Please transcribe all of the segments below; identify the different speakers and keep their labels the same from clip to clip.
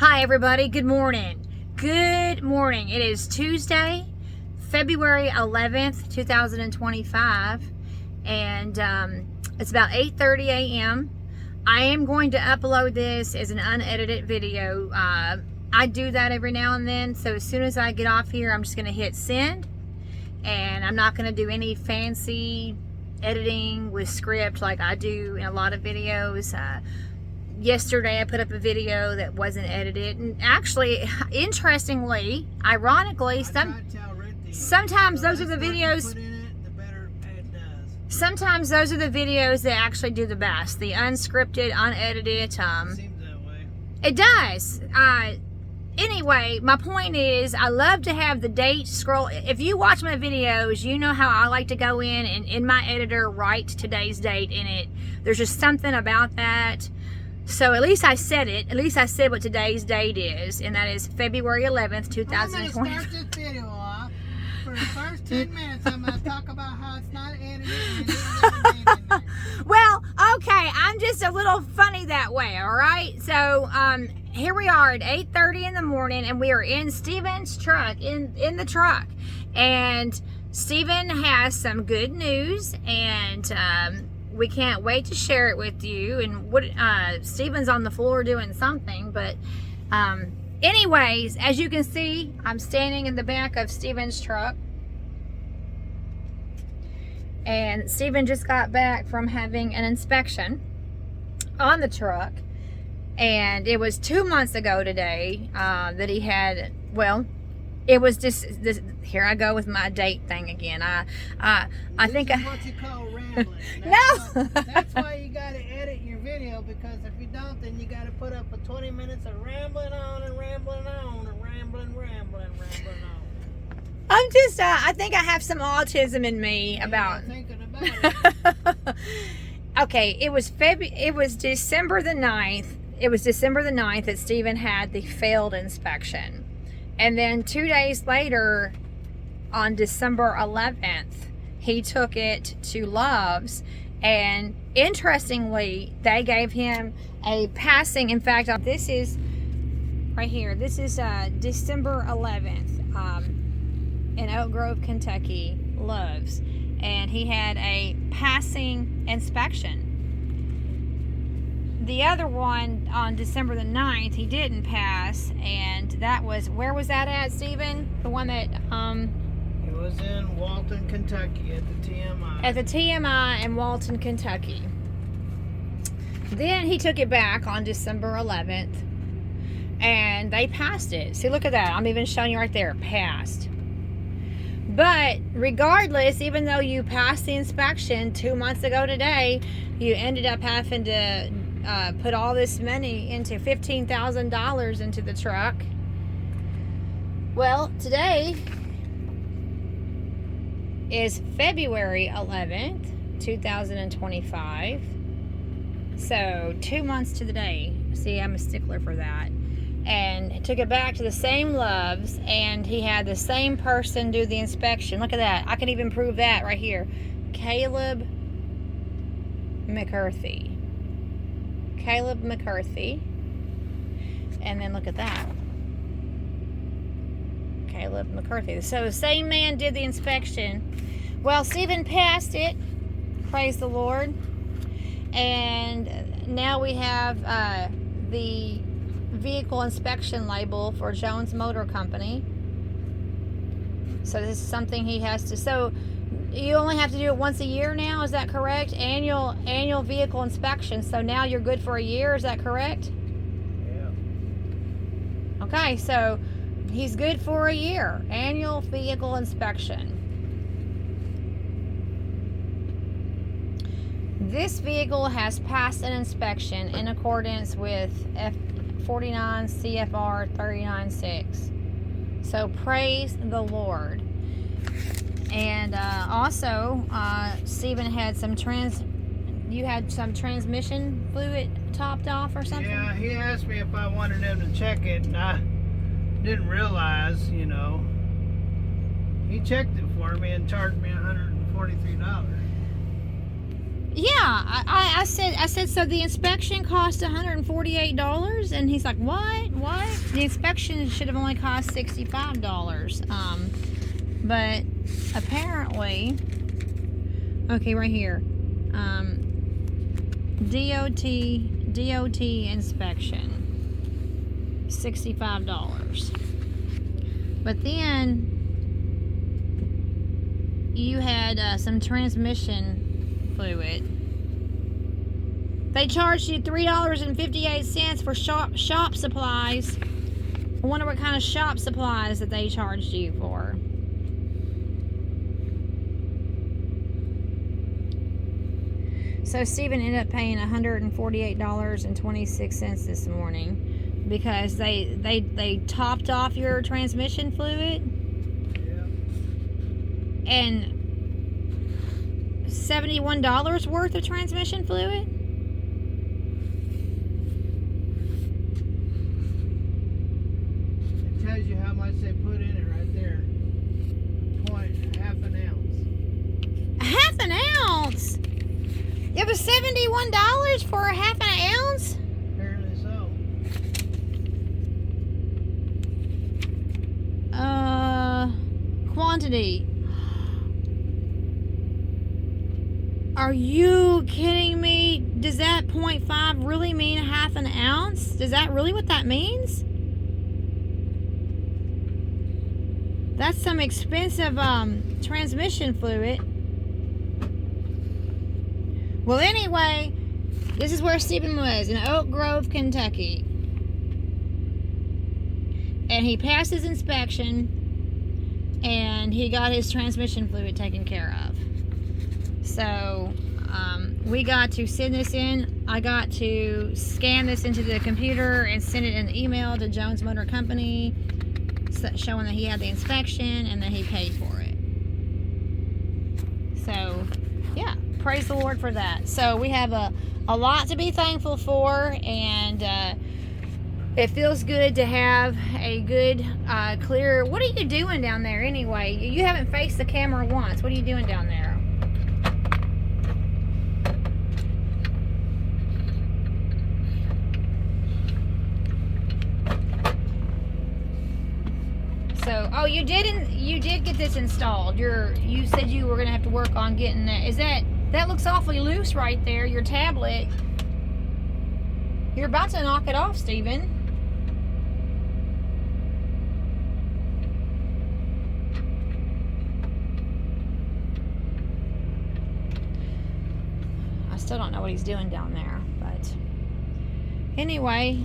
Speaker 1: Hi everybody, good morning. Good morning. It is Tuesday, February 11th, 2025, and it's about 8:30 a.m. I am going to upload this as an unedited video. I do that every now and then, so as soon as I get off here, I'm just going to hit send, and I'm not going to do any fancy editing with script like I do in a lot of videos. Yesterday I put up a video that wasn't edited, and actually, interestingly, ironically, sometimes those are the videos. Sometimes those are the videos that actually do the best. The unscripted, unedited.
Speaker 2: Seems that way.
Speaker 1: It does. Anyway, my point is, I love to have the date scroll. If you watch my videos, you know how I like to go in and in my editor write today's date in it. There's just something about that. So at least I said it. At least I said what today's date is, and that is February 11th, 2020.
Speaker 2: I'm going to start this video off. For the first 10 minutes, I'm going to talk about how it's not edited and it doesn't date in there.
Speaker 1: Well, okay, I'm just a little funny that way, all right? So, here we are at 8:30 in the morning, and we are in Steven's truck, in the truck. And Steven has some good news, and we can't wait to share it with you. And what Steven's on the floor doing something, but anyways, as you can see, I'm standing in the back of Steven's truck, and Steven just got back from having an inspection on the truck, and it was 2 months ago today that he had, well, it was just this. Here I go with my date thing again. I think
Speaker 2: This is what you call rambling.
Speaker 1: No.
Speaker 2: That's why you got to edit your video, because if you don't, then you got to put up for 20 minutes of rambling on and rambling on and rambling on.
Speaker 1: I'm just, I think I have some autism in me about.
Speaker 2: Thinking about it.
Speaker 1: Okay, it was December the 9th. It was December the 9th that Steven had the failed inspection. And then 2 days later, on December 11th, he took it to Love's, and interestingly, they gave him a passing. In fact, this is right here. This is December 11th in Oak Grove, Kentucky, Love's, and he had a passing inspection. The other one on December the 9th, he didn't pass, and that was, where was that at, Steven? The one that
Speaker 2: It was in Walton, Kentucky at the TMI.
Speaker 1: At the TMI in Walton, Kentucky. Then he took it back on December 11th, and they passed it. See, look at that. I'm even showing you right there, passed. But regardless, even though you passed the inspection 2 months ago today, you ended up having to put all this money into $15,000 into the truck. Well, today is February 11th, 2025. So 2 months to the day. See, I'm a stickler for that. And took it back to the same Love's, and he had the same person do the inspection. Look at that. I can even prove that right here. Caleb McCarthy. Caleb McCarthy. And then look at that. Caleb McCarthy. So the same man did the inspection. Well, Steven passed it. Praise the Lord. And now we have the vehicle inspection label for Jones Motor Company. So this is something he has to, so you only have to do it once a year now, is that correct? Annual vehicle inspection. So now you're good for a year, is that correct?
Speaker 2: Yeah.
Speaker 1: Okay, so he's good for a year. Annual vehicle inspection. This vehicle has passed an inspection in accordance with F49 CFR 39.6. So praise the Lord. And also, Steven had some transmission fluid topped off or something?
Speaker 2: Yeah, he asked me if I wanted him to check it, and I didn't realize, you know. He checked it for me and charged me $143.
Speaker 1: Yeah, I said so the inspection cost $148, and he's like, what? The inspection should have only cost $65. But apparently, okay, right here, DOT inspection, $65. But then you had some transmission fluid. They charged you $3.58 for shop supplies. I wonder what kind of shop supplies that they charged you for. So Stephen ended up paying $148.26 this morning because they topped off your transmission fluid. Yeah. And $71 worth of transmission fluid?
Speaker 2: It tells you how much they put in it right there. Half an ounce.
Speaker 1: Half an ounce? It was $71 for a half an ounce?
Speaker 2: Apparently so.
Speaker 1: Quantity. Are you kidding me? Does that 0.5 really mean half an ounce? Is that really what that means? That's some expensive transmission fluid. Well, anyway, this is where Stephen was, in Oak Grove, Kentucky. And he passed his inspection, and he got his transmission fluid taken care of. So we got to send this in. I got to scan this into the computer and send it in an email to Jones Motor Company, showing that he had the inspection and that he paid for it. So yeah, praise the Lord for that. So we have a lot to be thankful for, and it feels good to have a good clear. What are you doing down there anyway? You haven't faced the camera once. What are you doing down there? So, oh, you did get this installed. You said you were gonna have to work on getting that. That looks awfully loose right there. Your tablet. You're about to knock it off, Stephen. I still don't know what he's doing down there, but anyway.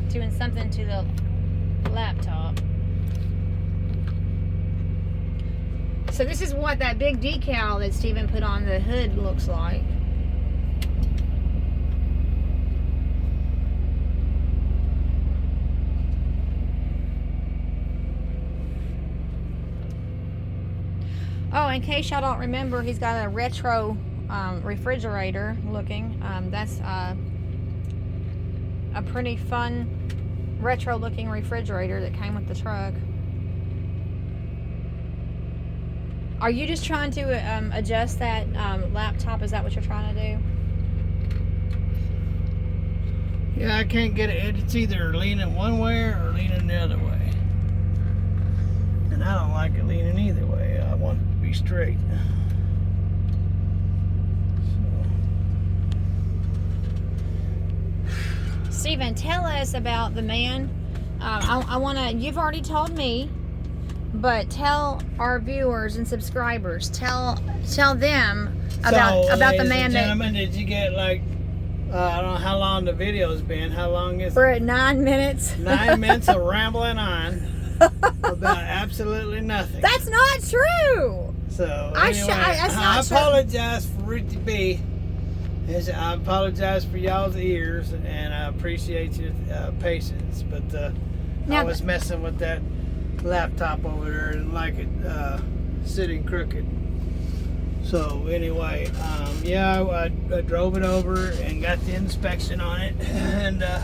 Speaker 1: Doing something to the laptop. So this is what that big decal that Stephen put on the hood looks like. Oh, in case y'all don't remember, he's got a retro refrigerator looking. That's a pretty fun retro looking refrigerator that came with the truck. Are you just trying to adjust that laptop? Is that what you're trying to do?
Speaker 2: Yeah, I can't get it. It's either leaning one way or leaning the other way. And I don't like it leaning either way. I want it to be straight.
Speaker 1: Stephen, tell us about the man. I want to, you've already told me, but tell our viewers and subscribers, tell them about the man
Speaker 2: gentlemen, did you get like, I don't know how long the video's been. How long is
Speaker 1: we're
Speaker 2: it?
Speaker 1: at 9 minutes.
Speaker 2: 9 minutes of rambling on about absolutely nothing.
Speaker 1: That's not true.
Speaker 2: So anyway, I apologize for Ruthie B. I apologize for y'all's ears, and I appreciate your patience. But I was messing with that laptop over there and like it sitting crooked. So anyway, I drove it over and got the inspection on it, and of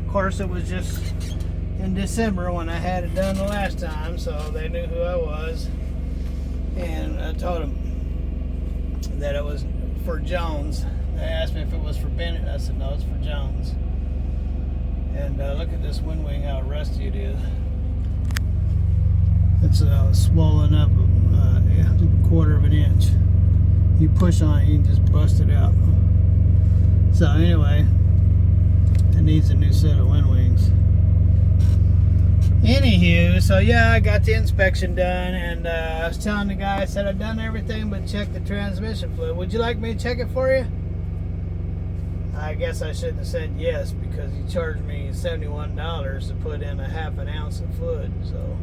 Speaker 2: course it was just in December when I had it done the last time, so they knew who I was. And I told him that it was for Jones. They asked me if it was for Bennett. I said, no, it's for Jones. And look at this wind wing, how rusty it is. It's swollen up a quarter of an inch. You push on it, you can just bust it out. So anyway, it needs a new set of wind wings. Anywho, so yeah, I got the inspection done, and I was telling the guy, I said I've done everything but check the transmission fluid. Would you like me to check it for you? I guess I shouldn't have said yes, because he charged me $71 to put in a half an ounce of fluid. So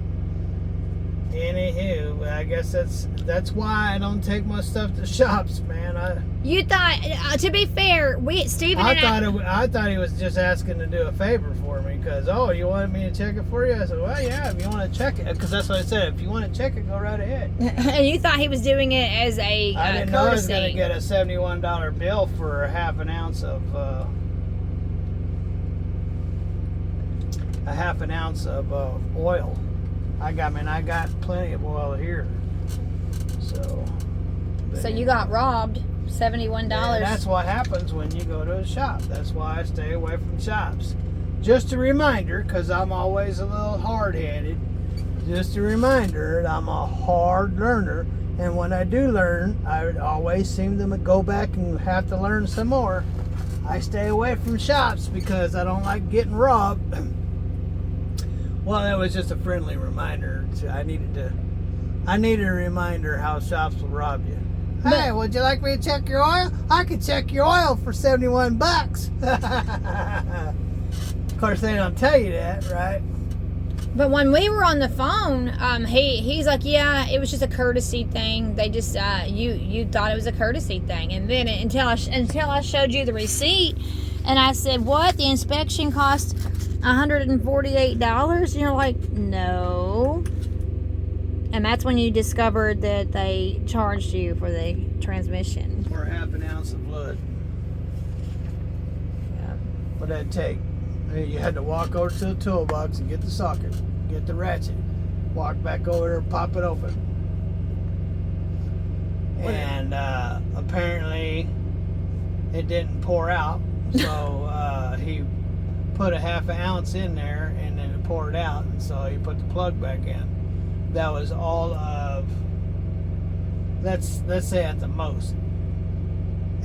Speaker 2: anywho, I guess that's why I don't take my stuff to shops, man.
Speaker 1: You thought, to be fair, Stephen and
Speaker 2: I thought he was just asking to do a favor for me, because you wanted me to check it for you. I said, well, yeah, if you want to check it, because that's what I said. If you want to check it, go right ahead.
Speaker 1: And you thought he was doing it as a
Speaker 2: I didn't know I was going to get a $71 bill for a half an ounce of oil. I got plenty of oil here. So
Speaker 1: you got robbed, $71.
Speaker 2: Yeah, that's what happens when you go to a shop. That's why I stay away from shops. Just a reminder, because I'm always a little hard-headed. Just a reminder that I'm a hard learner. And when I do learn, I always seem to go back and have to learn some more. I stay away from shops because I don't like getting robbed. Well, that was just a friendly reminder. I needed a reminder how shops will rob you. Hey, would you like me to check your oil? I could check your oil for $71. Of course, they don't tell you that, right?
Speaker 1: But when we were on the phone, he's like, yeah, it was just a courtesy thing. They just you thought it was a courtesy thing, and then until I showed you the receipt, and I said, what? The inspection cost $148? And you're like, no. And that's when you discovered that they charged you for the transmission.
Speaker 2: For half an ounce of fluid.
Speaker 1: Yeah.
Speaker 2: What did that take? You had to walk over to the toolbox and get the socket, get the ratchet, walk back over there and pop it open. And apparently it didn't pour out, so he put a half an ounce in there and then it poured out, and so he put the plug back in. That was all of, let's say at the most,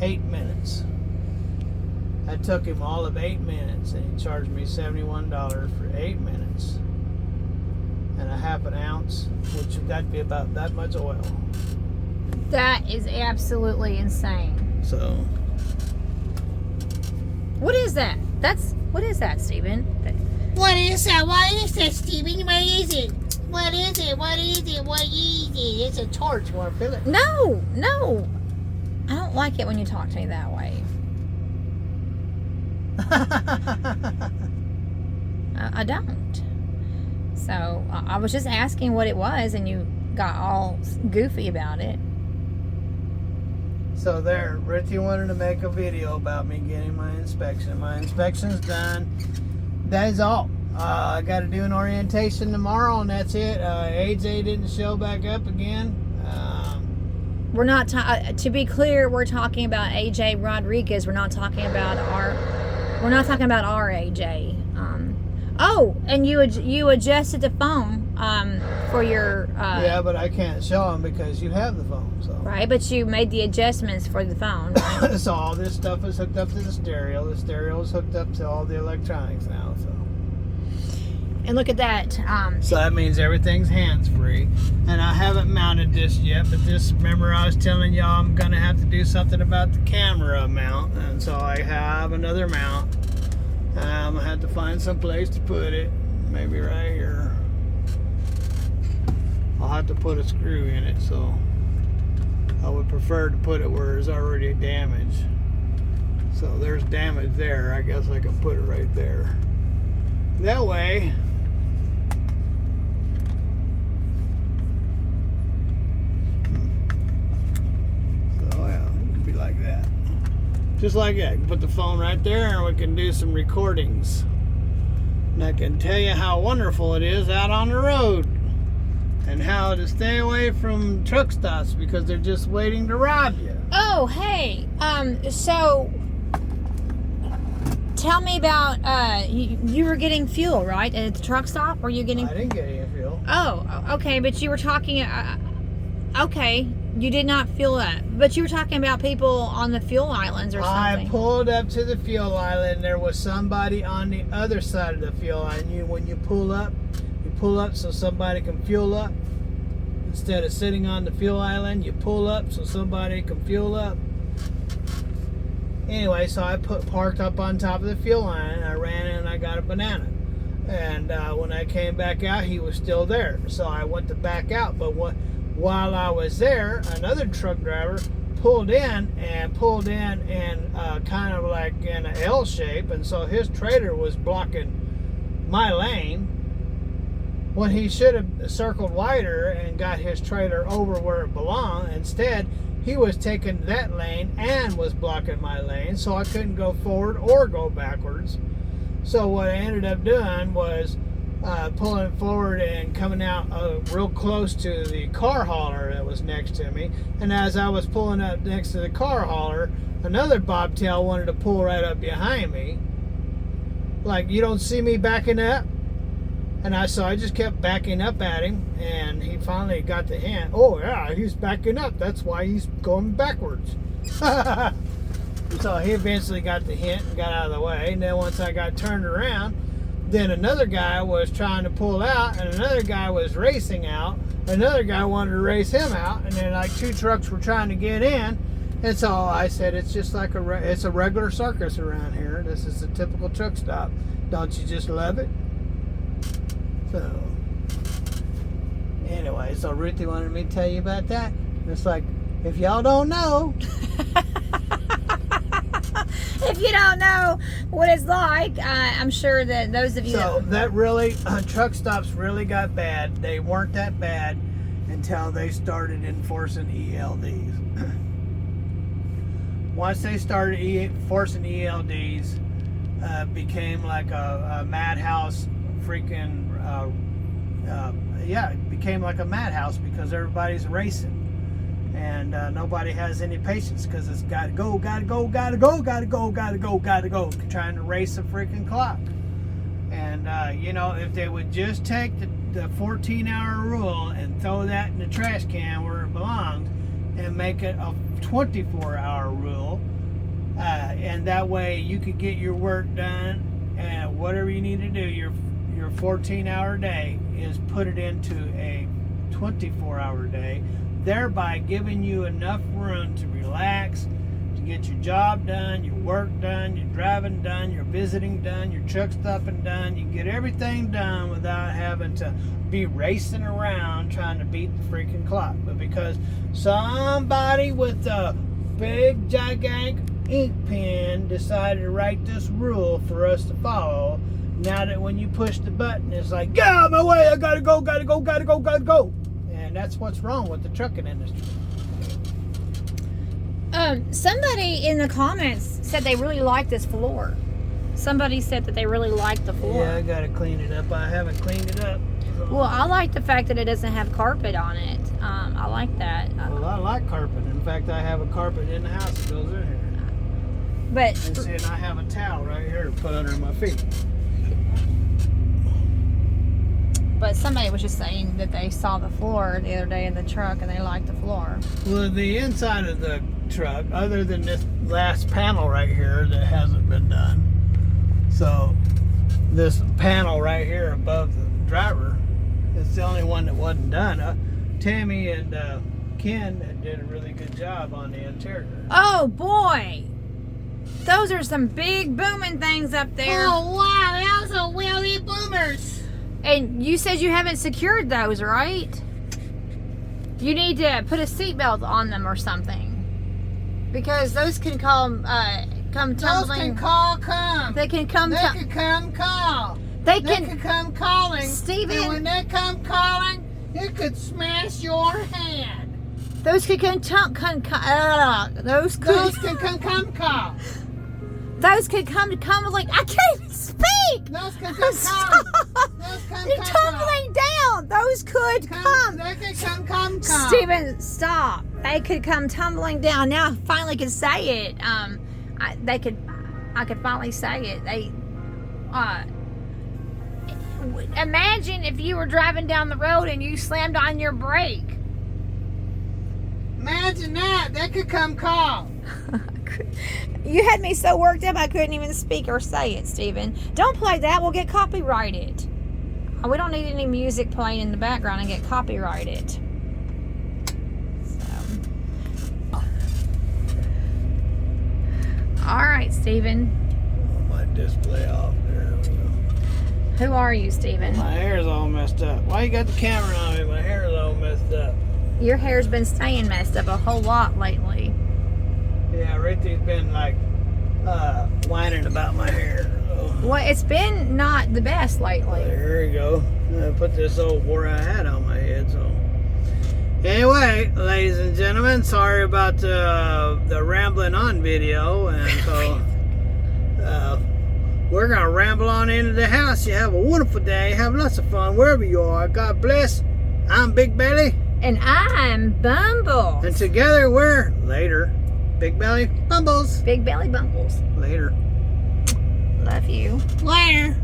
Speaker 2: 8 minutes. That took him all of 8 minutes, and he charged me $71 for 8 minutes and a half an ounce, which that'd be about that much oil.
Speaker 1: That is absolutely insane.
Speaker 2: So,
Speaker 1: what is that? What is that, Stephen?
Speaker 3: What is that? What is that, Stephen? What is it? What is it? What is it? What is it?
Speaker 2: It's a torch. You want to feel it?
Speaker 1: No. I don't like it when you talk to me that way. I don't. So I was just asking what it was, and you got all goofy about it.
Speaker 2: So there, Richie wanted to make a video about me getting my inspection. My inspection's done. That is all. I got to do an orientation tomorrow, and that's it. AJ didn't show back up again.
Speaker 1: We're not to be clear. We're talking about AJ Rodriguez. We're not talking about our AJ. And you adjusted the phone for your.
Speaker 2: Yeah, but I can't show him because you have the phone. So.
Speaker 1: Right, but you made the adjustments for the phone. Right?
Speaker 2: So all this stuff is hooked up to the stereo. The stereo is hooked up to all the electronics now. So.
Speaker 1: And look at that.
Speaker 2: So that means everything's hands-free. And I haven't mounted this yet, but remember I was telling y'all I'm going to have to do something about the camera mount. And so I have another mount. I'm going to have to find some place to put it. Maybe right here. I'll have to put a screw in it, so I would prefer to put it where there's already damage. So there's damage there. I guess I can put it right there. That way, so yeah, it can be like that. Just like that. You can put the phone right there and we can do some recordings. And I can tell you how wonderful it is out on the road. and how to stay away from truck stops because they're just waiting to rob you.
Speaker 1: Oh, hey. So tell me about you were getting fuel, right? At the truck stop? Were you getting?
Speaker 2: I didn't get any fuel.
Speaker 1: Oh, okay. But you were talking. Okay, you did not fuel that. But you were talking about people on the fuel islands or something.
Speaker 2: I pulled up to the fuel island. There was somebody on the other side of the fuel island. When you pull up so somebody can fuel up. Instead of sitting on the fuel island, you pull up so somebody can fuel up. Anyway, so I parked up on top of the fuel line. I ran in and I got a banana. And when I came back out, he was still there. So I went to back out. But while I was there, another truck driver pulled in and kind of like in an L shape. And so his trailer was blocking my lane when he should have circled wider and got his trailer over where it belonged. Instead, he was taking that lane and was blocking my lane, so I couldn't go forward or go backwards. So what I ended up doing was pulling forward and coming out real close to the car hauler that was next to me. And as I was pulling up next to the car hauler, another bobtail wanted to pull right up behind me. Like, you don't see me backing up? And I just kept backing up at him, and he finally got the hint. Oh yeah, he's backing up. That's why he's going backwards. So he eventually got the hint and got out of the way. And then once I got turned around, then another guy was trying to pull out, and another guy was racing out. Another guy wanted to race him out, and then like two trucks were trying to get in. And so I said, it's just like it's a regular circus around here. This is a typical truck stop. Don't you just love it? So, anyway, so Ruthie wanted me to tell you about that. It's like, if y'all don't know.
Speaker 1: If you don't know what it's like, I'm sure that those of you
Speaker 2: that really, truck stops really got bad. They weren't that bad until they started enforcing ELDs. Once they started enforcing ELDs, became like a madhouse freaking it became like a madhouse because everybody's racing and nobody has any patience because it's gotta go, trying to race a freaking clock. And if they would just take the 14-hour rule and throw that in the trash can where it belongs and make it a 24-hour rule, and that way you could get your work done and whatever you need to do, your 14-hour day is put it into a 24-hour day, thereby giving you enough room to relax, to get your job done, your work done, your driving done, your visiting done, your truck stopping done. You get everything done without having to be racing around trying to beat the freaking clock. But because somebody with a big gigantic ink pen decided to write this rule for us to follow, now that when you push the button, it's like, get out of my way, I gotta go. And that's what's wrong with the trucking industry.
Speaker 1: Somebody in the comments said they really like this floor. Somebody said that they really like the floor.
Speaker 2: Yeah, I gotta clean it up. I haven't cleaned it up.
Speaker 1: Well, I like the fact that it doesn't have carpet on it. I like that.
Speaker 2: Well, I like carpet. In fact, I have a carpet in the house that goes in here.
Speaker 1: But
Speaker 2: and I have a towel right here to put under my feet.
Speaker 1: But somebody was just saying that they saw the floor the other day in the truck and they liked the floor.
Speaker 2: Well, the inside of the truck, other than this last panel right here that hasn't been done. So this panel right here above the driver, it's the only one that wasn't done. Tammy and Ken did a really good job on the interior.
Speaker 1: Oh boy! Those are some big booming things up there.
Speaker 3: Oh wow, those are really boomers.
Speaker 1: And you said you haven't secured those, right? You need to put a seatbelt on them or something, because those can come tumbling.
Speaker 3: Those can come.
Speaker 1: They can come.
Speaker 3: They can come call.
Speaker 1: They can
Speaker 3: come calling.
Speaker 1: Steven.
Speaker 3: And when they come calling, it could smash your hand.
Speaker 1: Those can come. Those can
Speaker 3: come call.
Speaker 1: Those could come tumbling. I can't even speak.
Speaker 3: Those could come.
Speaker 1: You're tumbling down. Those could come.
Speaker 3: They could come.
Speaker 1: Stephen, stop. They could come tumbling down. Now I finally can say it. I could finally say it. Imagine if you were driving down the road and you slammed on your brake.
Speaker 3: Imagine that. They could come call.
Speaker 1: You had me so worked up I couldn't even speak or say it, Stephen. Don't play that. We'll get copyrighted. We don't need any music playing in the background and get copyrighted. So. All right, Stephen.
Speaker 2: My display off there.
Speaker 1: Who are you, Stephen?
Speaker 2: My hair's all messed up. Why you got the camera on me? My hair's all messed up.
Speaker 1: Your hair's been staying messed up a whole lot lately.
Speaker 2: Yeah, Rithy's been like whining about my hair. So.
Speaker 1: Well, it's been not the best lately.
Speaker 2: There you go. I put this old wore out hat on my head. So anyway, ladies and gentlemen, sorry about the rambling on video, and so we're gonna ramble on into the house. You have a wonderful day. Have lots of fun wherever you are. God bless. I'm Big Belly.
Speaker 1: And I'm Bumble.
Speaker 2: And together we're later. Big Belly Bumbles.
Speaker 1: Big Belly Bumbles.
Speaker 2: Later.
Speaker 1: Love you.
Speaker 3: Later.